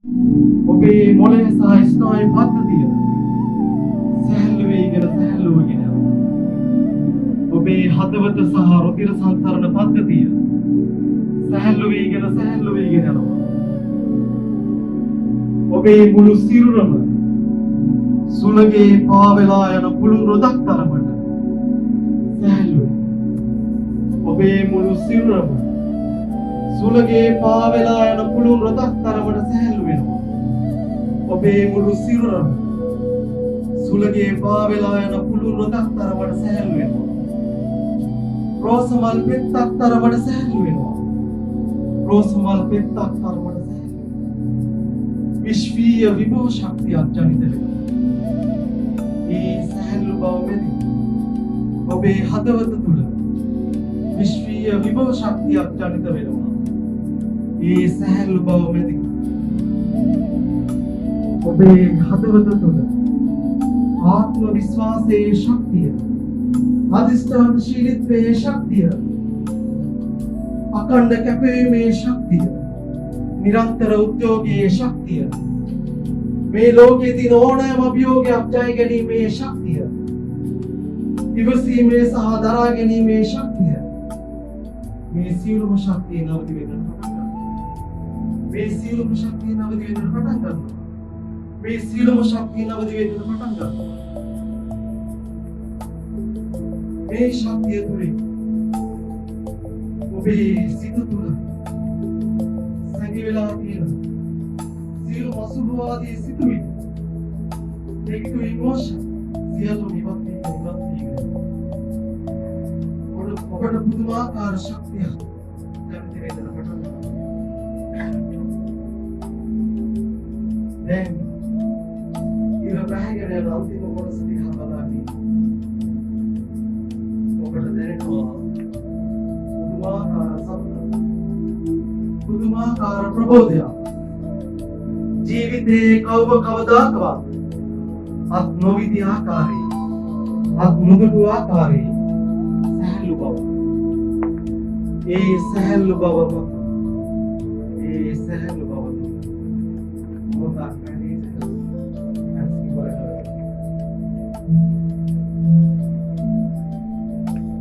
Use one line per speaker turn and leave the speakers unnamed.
ඔබේ මොළය සහ ස්නායු පද්ධතිය සැහැල්ලු වේගෙන සැහැල්ලු වෙගෙන යනවා. ඔබේ හදවත සහ රුධිර සංසරණ පද්ධතිය සැහැල්ලු වේගෙන සැහැල්ලු වේගෙන යනවා. ඔබේ මුළු සිරුරම සුළගේ පාවෙලා යන පුළුල් රොදක් තරමට සැහැල්ලුයි. ඔබේ මුළු සිරුරම සුළගේ පාවෙලා යන පුළුල් රොදක් තරමට සැහැල්ලු වෙනවා. ඔබේ මුළු සිරුරම සුළගේ පාවෙලා යන පුළුල් රොදක් තරමට සැහැල්ලු වෙනවා. රෝසමල් පෙත්තක් තරමට සැහැල්ලු වෙනවා. රෝසමල් පෙත්තක් තරමට සැහැල්ලු. විශ්වීය විභව ශක්තියක් ජනිත වෙනවා. ඒ සැහැල්ලු බව මෙදී ඔබේ හදවත තුළ විශ්වීය විභව ශක්තියක් ජනිත වෙනවා. ඒ සැහැල්ලු බව මෙදී ඔබේ හදවත තුළ ආත්ම විශ්වාසයේ ශක්තිය, අධිෂ්ඨානශීලීත්වයේ ශක්තිය, අඛණ්ඩ කැපවීමේ ශක්තිය, නිරන්තර උද්‍යෝගයේ ශක්තිය, මේ ලෝකයේ තියෙන ඕනෑම අභියෝගයක් ජය ගැනීමේ ශක්තිය, ඉවසීමේ සහ දරා ගැනීමේ ශක්තිය, මේ සියලුම ශක්තිය නවති වෙනට පටන් ගන්නවා. මේ සියලුම ශක්තිය නවති වෙනට පටන් ගන්නවා. මේ සියලුම ශක්තිය නවති වෙනට පටන් ගන්නවා. මේ ශක්තිය තුළින් ඔබේ සිත තුළ සැඟවිලා තියෙන සියලු අසුභවාදී සිතුවිලි, negative emotion සියල්ලම ඉවත් වීගෙන ඔබට පුදුමාකාර ශක්තියක් ජනිත වෙන්න පටන් ගන්නවා. දැන් ඉර බැහැගෙන යන අන්තිම කොටස දිහා බලන්න ඔබට දැනෙනවා පුදුමාකාර සතුටක්, පුදුමාකාර ප්‍රබෝධයක්. ජීවිතේ කවදාකවත් අත් නොවිදි ආකාරයේ, අත් නොදුටු ආකාරයේ සැහැල්ලු බව. ඒ සැහැල්ලු බව මොකක්ද?